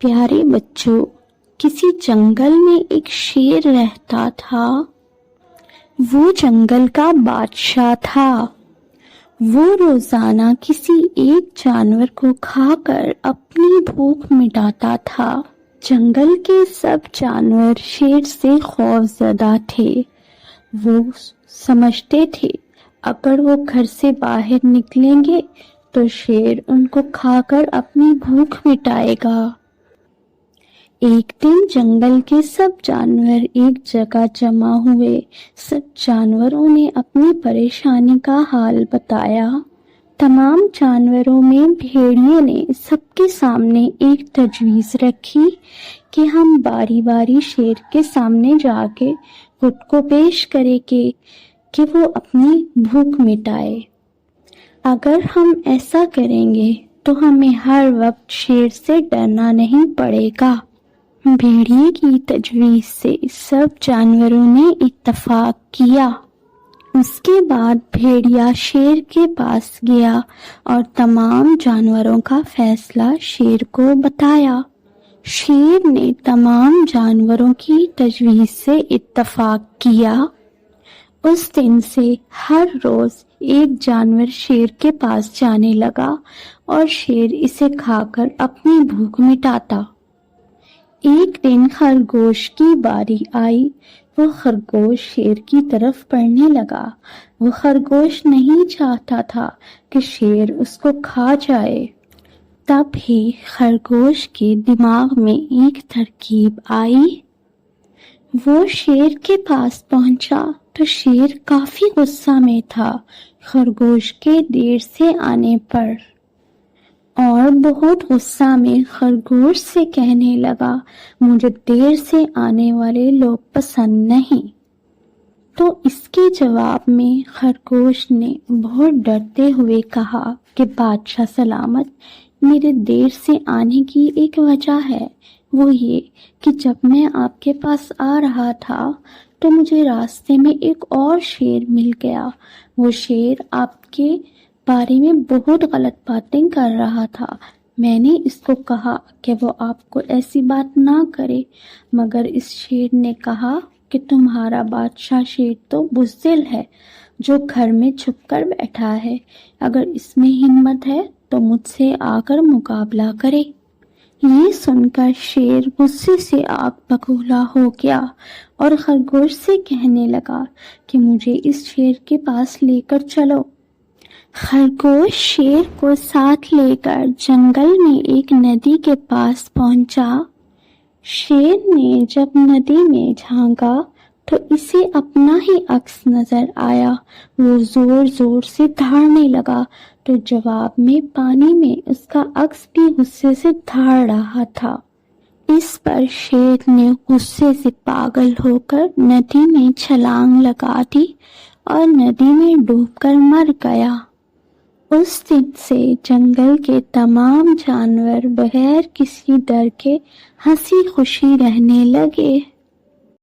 پیارے بچوں، کسی جنگل میں ایک شیر رہتا تھا۔ وہ جنگل کا بادشاہ تھا۔ وہ روزانہ کسی ایک جانور کو کھا کر اپنی بھوک مٹاتا تھا۔ جنگل کے سب جانور شیر سے خوف زدہ تھے۔ وہ سمجھتے تھے اگر وہ گھر سے باہر نکلیں گے تو شیر ان کو کھا کر اپنی بھوک مٹائے گا۔ ایک دن جنگل کے سب جانور ایک جگہ جمع ہوئے۔ سب جانوروں نے اپنی پریشانی کا حال بتایا۔ تمام جانوروں میں بھیڑیے نے سب کے سامنے ایک تجویز رکھی کہ ہم باری باری شیر کے سامنے جا کے خود کو پیش کریں کہ وہ اپنی بھوک مٹائے۔ اگر ہم ایسا کریں گے تو ہمیں ہر وقت شیر سے ڈرنا نہیں پڑے گا۔ بھیڑیے کی تجویز سے سب جانوروں نے اتفاق کیا۔ اس کے بعد بھیڑیا شیر کے پاس گیا اور تمام جانوروں کا فیصلہ شیر کو بتایا۔ شیر نے تمام جانوروں کی تجویز سے اتفاق کیا۔ اس دن سے ہر روز ایک جانور شیر کے پاس جانے لگا اور شیر اسے کھا کر اپنی بھوک مٹاتا۔ ایک دن خرگوش کی باری آئی۔ وہ خرگوش شیر کی طرف بڑھنے لگا۔ وہ خرگوش نہیں چاہتا تھا کہ شیر اس کو کھا جائے۔ تب ہی خرگوش کے دماغ میں ایک ترکیب آئی۔ وہ شیر کے پاس پہنچا تو شیر کافی غصہ میں تھا خرگوش کے دیر سے آنے پر، اور بہت غصہ میں خرگوش سے کہنے لگا، مجھے دیر سے آنے والے لوگ پسند نہیں۔ تو اس کے جواب میں خرگوش نے بہت ڈرتے ہوئے کہا کہ بادشاہ سلامت، میرے دیر سے آنے کی ایک وجہ ہے، وہ یہ کہ جب میں آپ کے پاس آ رہا تھا تو مجھے راستے میں ایک اور شیر مل گیا۔ وہ شیر آپ کے بارے میں بہت غلط باتیں کر رہا تھا۔ میں نے اس کو کہا کہ وہ آپ کو ایسی بات نہ کرے، مگر اس شیر نے کہا کہ تمہارا بادشاہ شیر تو بزدل ہے جو گھر میں چھپ کر بیٹھا ہے، اگر اس میں ہمت ہے تو مجھ سے آ کر مقابلہ کرے۔ یہ سن کر شیر غصے سے آگ بگولا ہو گیا اور خرگوش سے کہنے لگا کہ مجھے اس شیر کے پاس لے کر چلو۔ خرگوش شیر کو ساتھ لے کر جنگل میں ایک ندی کے پاس پہنچا۔ شیر نے جب ندی میں جھانکا تو اسے اپنا ہی عکس نظر آیا۔ وہ زور زور سے دھاڑنے لگا تو جواب میں پانی میں اس کا عکس بھی غصے سے دھاڑ رہا تھا۔ اس پر شیر نے غصے سے پاگل ہو کر ندی میں چھلانگ لگا دی اور ندی میں ڈوب کر مر گیا۔ اس دن سے جنگل کے تمام جانور بغیر کسی ڈر کے ہنسی خوشی رہنے لگے۔